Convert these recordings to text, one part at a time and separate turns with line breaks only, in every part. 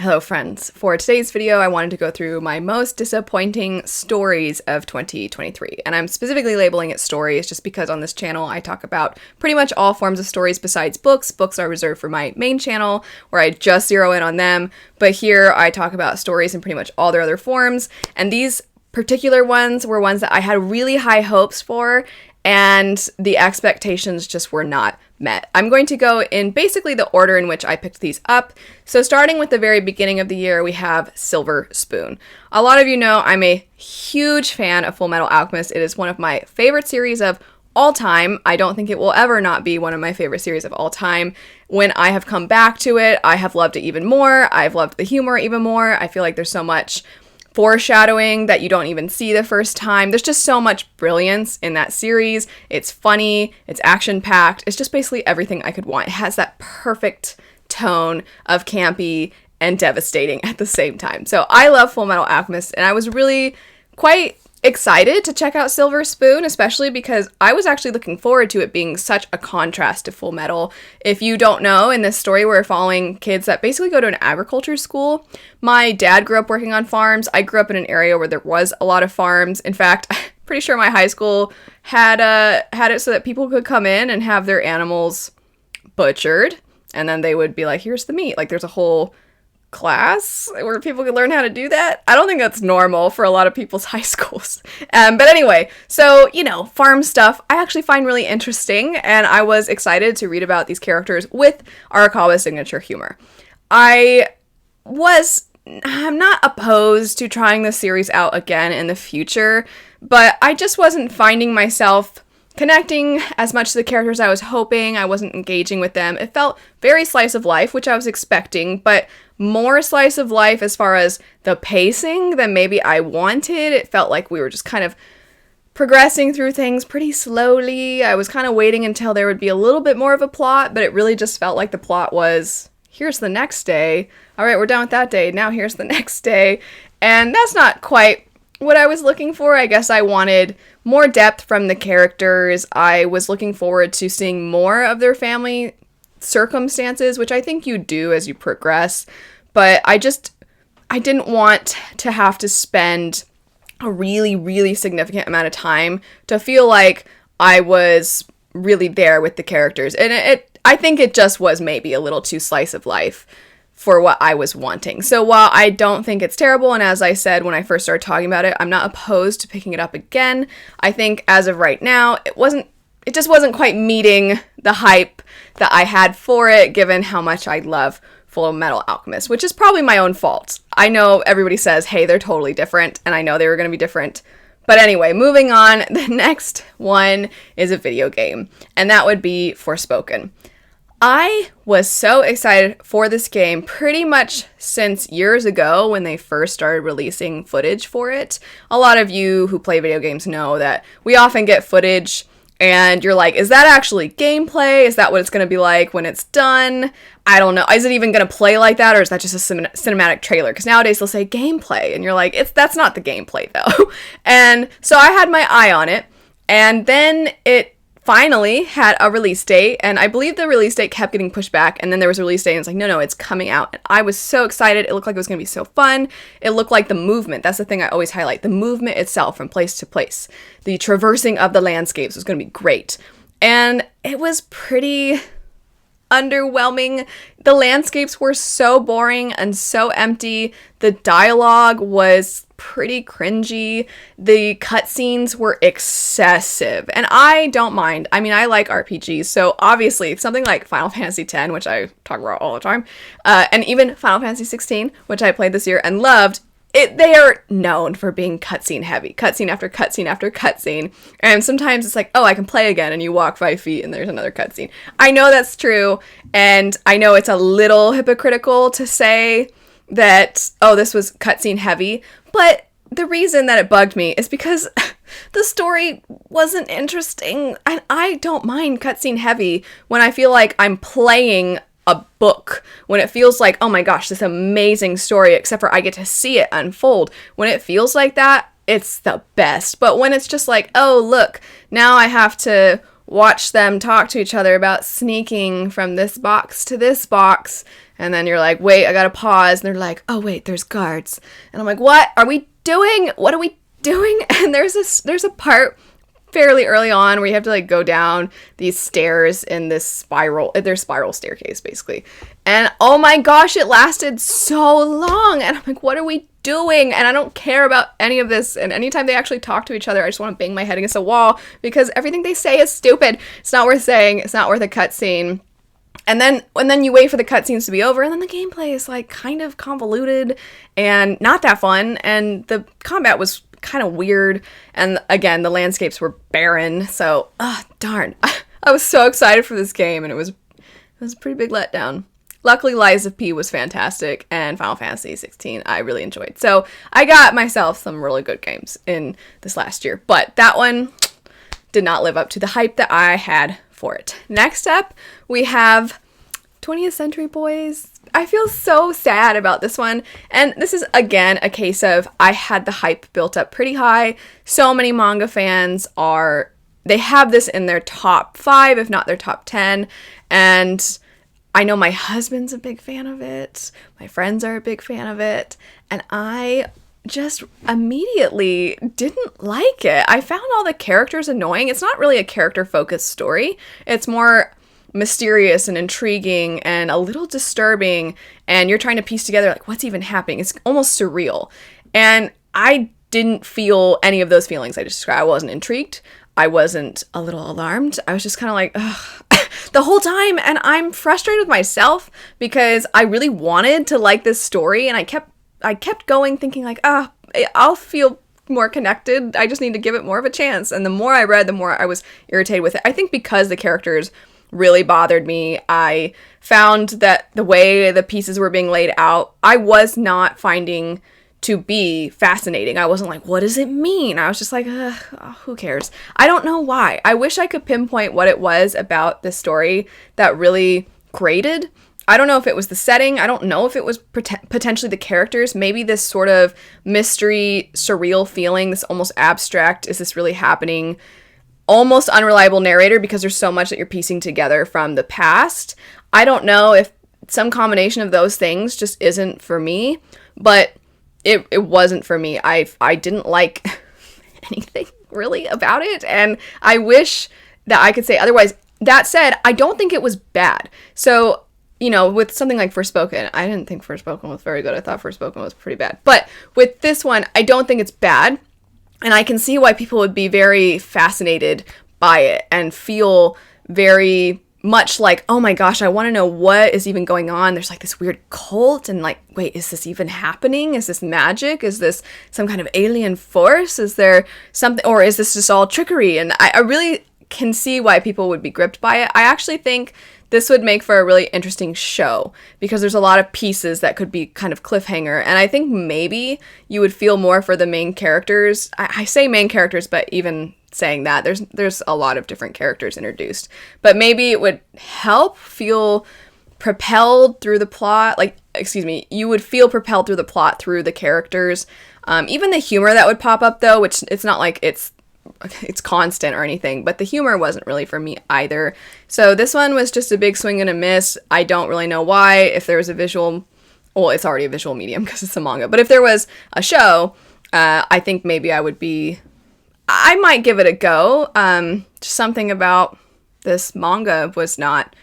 Hello friends. For today's video, I wanted to go through my most disappointing stories of 2023. And I'm specifically labeling it stories just because on this channel I talk about pretty much all forms of stories besides books. Books are reserved for my main channel where I just zero in on them. But here I talk about stories in pretty much all their other forms. And these particular ones were ones that I had really high hopes for, and the expectations just were not met. I'm going to go in basically the order in which I picked these up. So starting with the very beginning of the year, we have Silver Spoon. A lot of you know I'm a huge fan of Full Metal Alchemist. It is one of my favorite series of all time. I don't think it will ever not be one of my favorite series of all time. When I have come back to it, I have loved it even more. I've loved the humor even more. I feel like there's so much foreshadowing that you don't even see the first time. There's just so much brilliance in that series. It's funny, it's action-packed, it's just basically everything I could want. It has that perfect tone of campy and devastating at the same time. So I love Full Metal Alchemist, and I was really quite excited to check out Silver Spoon, especially because I was actually looking forward to it being such a contrast to Full Metal. If you don't know, in this story we're following kids that basically go to an agriculture school. My dad grew up working on farms. I grew up in an area where there was a lot of farms. In fact, I'm pretty sure my high school had it so that people could come in and have their animals butchered, and then they would be like, here's the meat. Like, there's a whole class where people could learn how to do that. I don't think that's normal for a lot of people's high schools. But anyway, so, farm stuff I actually find really interesting, and I was excited to read about these characters with Arakawa's signature humor. I'm not opposed to trying this series out again in the future, but I just wasn't finding myself connecting as much to the characters I was hoping. I wasn't engaging with them. It felt very slice of life, which I was expecting, but more slice of life as far as the pacing than maybe I wanted. It felt like we were just kind of progressing through things pretty slowly. I was kind of waiting until there would be a little bit more of a plot, but it really just felt like the plot was, here's the next day. All right, we're done with that day. Now here's the next day. And that's not quite what I was looking for. I guess I wanted more depth from the characters. I was looking forward to seeing more of their family circumstances, which I think you do as you progress, but I didn't want to have to spend a really, really significant amount of time to feel like I was really there with the characters. And I think it just was maybe a little too slice of life for what I was wanting. So while I don't think it's terrible, and as I said when I first started talking about it, I'm not opposed to picking it up again, I think as of right now, it just wasn't quite meeting the hype that I had for it, given how much I love Full Metal Alchemist, which is probably my own fault. I know everybody says, hey, they're totally different, and I know they were going to be different. But anyway, moving on, the next one is a video game, and that would be Forspoken. I was so excited for this game pretty much since years ago when they first started releasing footage for it. A lot of you who play video games know that we often get footage and you're like, is that actually gameplay? Is that what it's going to be like when it's done? I don't know. Is it even going to play like that, or is that just a cinematic trailer? Because nowadays they'll say gameplay, and you're like, that's not the gameplay, though. And so I had my eye on it, and then it finally had a release date, and I believe the release date kept getting pushed back, and then there was a release date, and it's like, no, it's coming out. And I was so excited. It looked like it was going to be so fun. It looked like the movement. That's the thing I always highlight. The movement itself from place to place. The traversing of the landscapes was going to be great. And it was pretty underwhelming. The landscapes were so boring and so empty. The dialogue was pretty cringy. The cutscenes were excessive, and I don't mind. I mean, I like RPGs, so obviously something like Final Fantasy X, which I talk about all the time, and even Final Fantasy 16, which I played this year and loved, they are known for being cutscene heavy. Cutscene after cutscene after cutscene. And sometimes it's like, oh, I can play again, and you walk 5 feet and there's another cutscene. I know that's true, and I know it's a little hypocritical to say that, oh, this was cutscene heavy, but the reason that it bugged me is because the story wasn't interesting, and I don't mind cutscene heavy when I feel like I'm playing a book, when it feels like, oh my gosh, this amazing story, except for I get to see it unfold. When it feels like that, it's the best. But when it's just like, oh, look, now I have to watch them talk to each other about sneaking from this box to this box, And then you're like, wait, I gotta pause. And they're like, oh, wait, there's guards. And I'm like, what are we doing? What are we doing? And there's a part fairly early on where you have to like go down these stairs in this spiral staircase basically. And oh my gosh, it lasted so long. And I'm like, what are we doing? And I don't care about any of this. And anytime they actually talk to each other, I just want to bang my head against a wall because everything they say is stupid. It's not worth saying. It's not worth a cutscene. And then you wait for the cutscenes to be over, and then the gameplay is like kind of convoluted and not that fun, and the combat was kind of weird, and again, the landscapes were barren, so darn. I was so excited for this game, and it was a pretty big letdown. Luckily, Lies of P was fantastic, and Final Fantasy 16 I really enjoyed. So I got myself some really good games in this last year, but that one did not live up to the hype that I had for it. Next up, we have 20th Century Boys. I feel so sad about this one, and this is again a case of I had the hype built up pretty high. So many manga fans they have this in their top 5, if not their top 10, and I know my husband's a big fan of it, my friends are a big fan of it, and I just immediately didn't like it. I found all the characters annoying. It's not really a character-focused story. It's more mysterious and intriguing and a little disturbing, and you're trying to piece together, like, what's even happening? It's almost surreal. And I didn't feel any of those feelings I just described. I wasn't intrigued. I wasn't a little alarmed. I was just kind of like, ugh, the whole time, and I'm frustrated with myself because I really wanted to like this story, and I kept going thinking like, I'll feel more connected. I just need to give it more of a chance. And the more I read, the more I was irritated with it. I think because the characters really bothered me, I found that the way the pieces were being laid out, I was not finding to be fascinating. I wasn't like, what does it mean? I was just like, who cares? I don't know why. I wish I could pinpoint what it was about this story that really grated. I don't know if it was the setting. I don't know if it was potentially the characters. Maybe this sort of mystery, surreal feeling, this almost abstract, is this really happening? Almost unreliable narrator because there's so much that you're piecing together from the past. I don't know if some combination of those things just isn't for me, but it wasn't for me. I didn't like anything really about it, and I wish that I could say otherwise. That said, I don't think it was bad. So, you know, with something like Forspoken, I didn't think Forspoken was very good. I thought Forspoken was pretty bad. But with this one, I don't think it's bad. And I can see why people would be very fascinated by it and feel very much like, oh my gosh, I want to know what is even going on. There's like this weird cult and like, wait, is this even happening? Is this magic? Is this some kind of alien force? Is there something, or is this just all trickery? And I really can see why people would be gripped by it. I actually think this would make for a really interesting show because there's a lot of pieces that could be kind of cliffhanger. And I think maybe you would feel more for the main characters. I say main characters, but even saying that, there's a lot of different characters introduced. But maybe it would help feel propelled through the plot. You would feel propelled through the plot through the characters. Even the humor that would pop up, though, which it's not like it's constant or anything, but the humor wasn't really for me either. So this one was just a big swing and a miss. I don't really know why. If there was a visual, well, it's already a visual medium because it's a manga, but if there was a show, I think maybe I might give it a go. Just something about this manga was not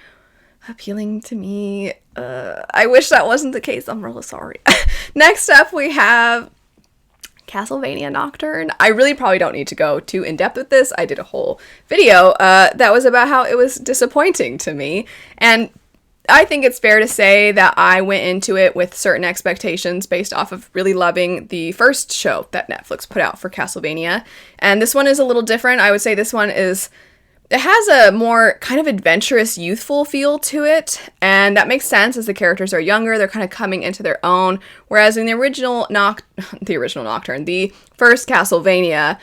appealing to me. I wish that wasn't the case. I'm really sorry. Next up, we have Castlevania Nocturne. I really probably don't need to go too in-depth with this. I did a whole video that was about how it was disappointing to me. And I think it's fair to say that I went into it with certain expectations based off of really loving the first show that Netflix put out for Castlevania. And this one is a little different. I would say this one it has a more kind of adventurous, youthful feel to it, and that makes sense as the characters are younger, they're kind of coming into their own, whereas in the original Nocturne, the first Castlevania,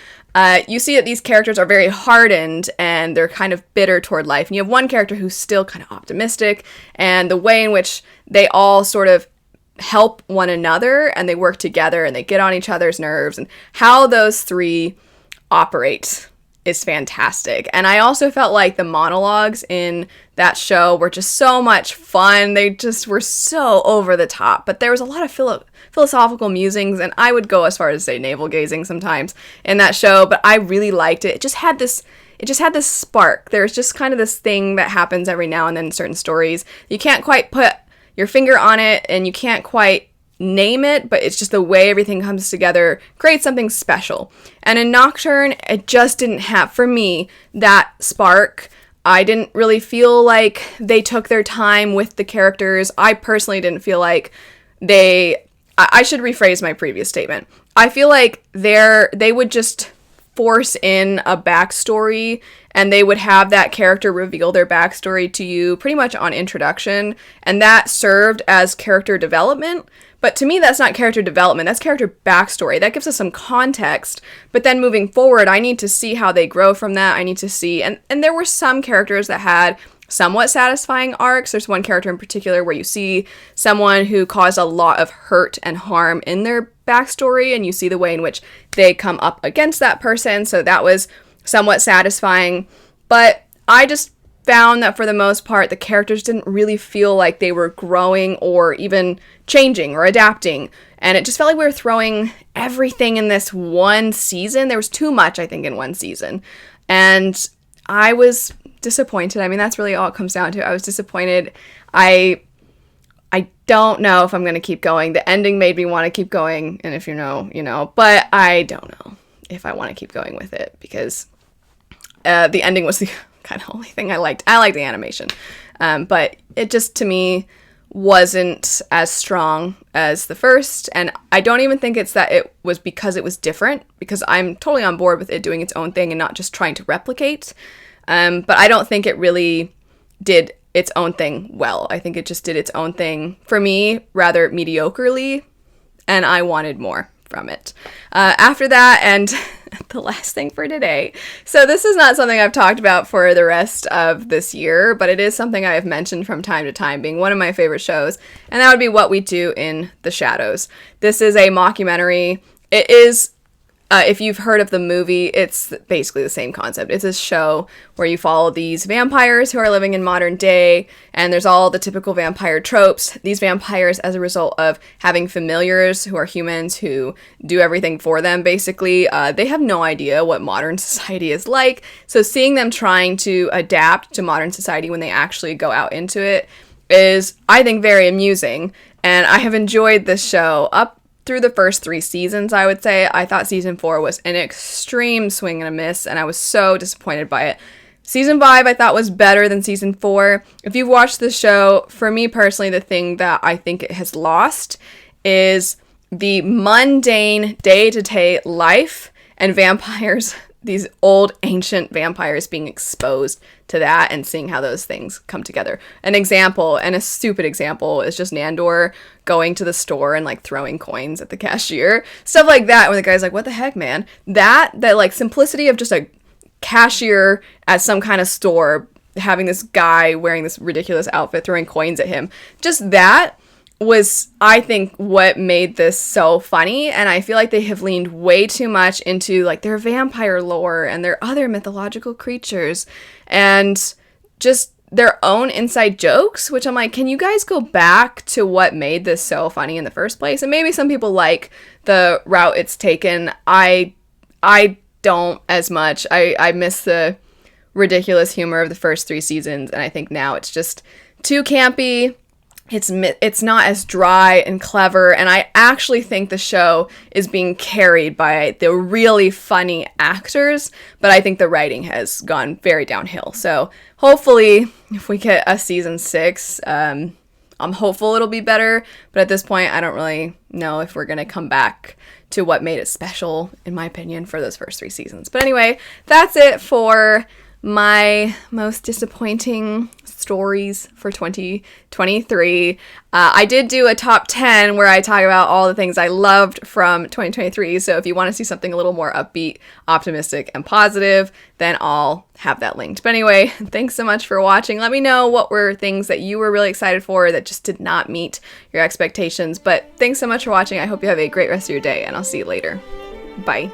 you see that these characters are very hardened, and they're kind of bitter toward life, and you have one character who's still kind of optimistic, and the way in which they all sort of help one another, and they work together, and they get on each other's nerves, and how those three operate is fantastic. And I also felt like the monologues in that show were just so much fun. They just were so over the top. But there was a lot of philosophical musings, and I would go as far as say navel gazing sometimes in that show, but I really liked it. It just had this spark. There's just kind of this thing that happens every now and then in certain stories. You can't quite put your finger on it, and you can't quite name it, but it's just the way everything comes together creates something special. And in Nocturne, it just didn't have, for me, that spark. I didn't really feel like they took their time with the characters. I personally didn't feel like I should rephrase my previous statement. I feel like they would just force in a backstory, and they would have that character reveal their backstory to you pretty much on introduction, and that served as character development. But to me, that's not character development, that's character backstory. That gives us some context, but then moving forward, I need to see how they grow from that. I need to see, and there were some characters that had somewhat satisfying arcs. There's one character in particular where you see someone who caused a lot of hurt and harm in their backstory, and you see the way in which they come up against that person, so that was somewhat satisfying. But I just found that for the most part, the characters didn't really feel like they were growing or even changing or adapting, and it just felt like we were throwing everything in this one season. There was too much, I think, in one season, and I was disappointed. I mean, that's really all it comes down to. I was disappointed. I don't know if I'm going to keep going. The ending made me want to keep going, and if you know, you know, but I don't know if I want to keep going with it, because the ending was the kind of only thing I liked. I liked the animation, but it just, to me, wasn't as strong as the first, and I don't even think it's that it was because it was different, because I'm totally on board with it doing its own thing and not just trying to replicate, but I don't think it really did its own thing well. I think it just did its own thing, for me, rather mediocrely, and I wanted more from it. After that, and the last thing for today. So this is not something I've talked about for the rest of this year, but it is something I have mentioned from time to time being one of my favorite shows, and that would be What We Do in the Shadows. This is a mockumentary. It is, if you've heard of the movie, it's basically the same concept. It's a show where you follow these vampires who are living in modern day, and there's all the typical vampire tropes. These vampires, as a result of having familiars who are humans who do everything for them, basically, they have no idea what modern society is like. So seeing them trying to adapt to modern society when they actually go out into it is, I think, very amusing. And I have enjoyed this show up through the first 3 seasons, I would say. I thought season 4 was an extreme swing and a miss, and I was so disappointed by it. Season 5 I thought was better than season 4. If you've watched the show, for me personally, the thing that I think it has lost is the mundane day-to-day life and vampires, these old ancient vampires being exposed to that and seeing how those things come together. An example, and a stupid example, is just Nandor going to the store and like throwing coins at the cashier. Stuff like that, when the guy's like, what the heck, man? That like simplicity of just a cashier at some kind of store, having this guy wearing this ridiculous outfit throwing coins at him. Just that was, I think, what made this so funny, and I feel like they have leaned way too much into like their vampire lore and their other mythological creatures and just their own inside jokes, which I'm like, can you guys go back to what made this so funny in the first place? And maybe some people like the route it's taken. I don't as much. I miss the ridiculous humor of the first 3 seasons, and I think now it's just too campy. It's not as dry and clever, and I actually think the show is being carried by the really funny actors, but I think the writing has gone very downhill. So hopefully, if we get a season 6, I'm hopeful it'll be better, but at this point, I don't really know if we're going to come back to what made it special, in my opinion, for those first 3 seasons. But anyway, that's it for my most disappointing stories for 2023. I did do a top 10 where I talk about all the things I loved from 2023, so if you want to see something a little more upbeat, optimistic, and positive, then I'll have that linked. But anyway, thanks so much for watching. Let me know what were things that you were really excited for that just did not meet your expectations. But thanks so much for watching. I hope you have a great rest of your day, and I'll see you later. Bye.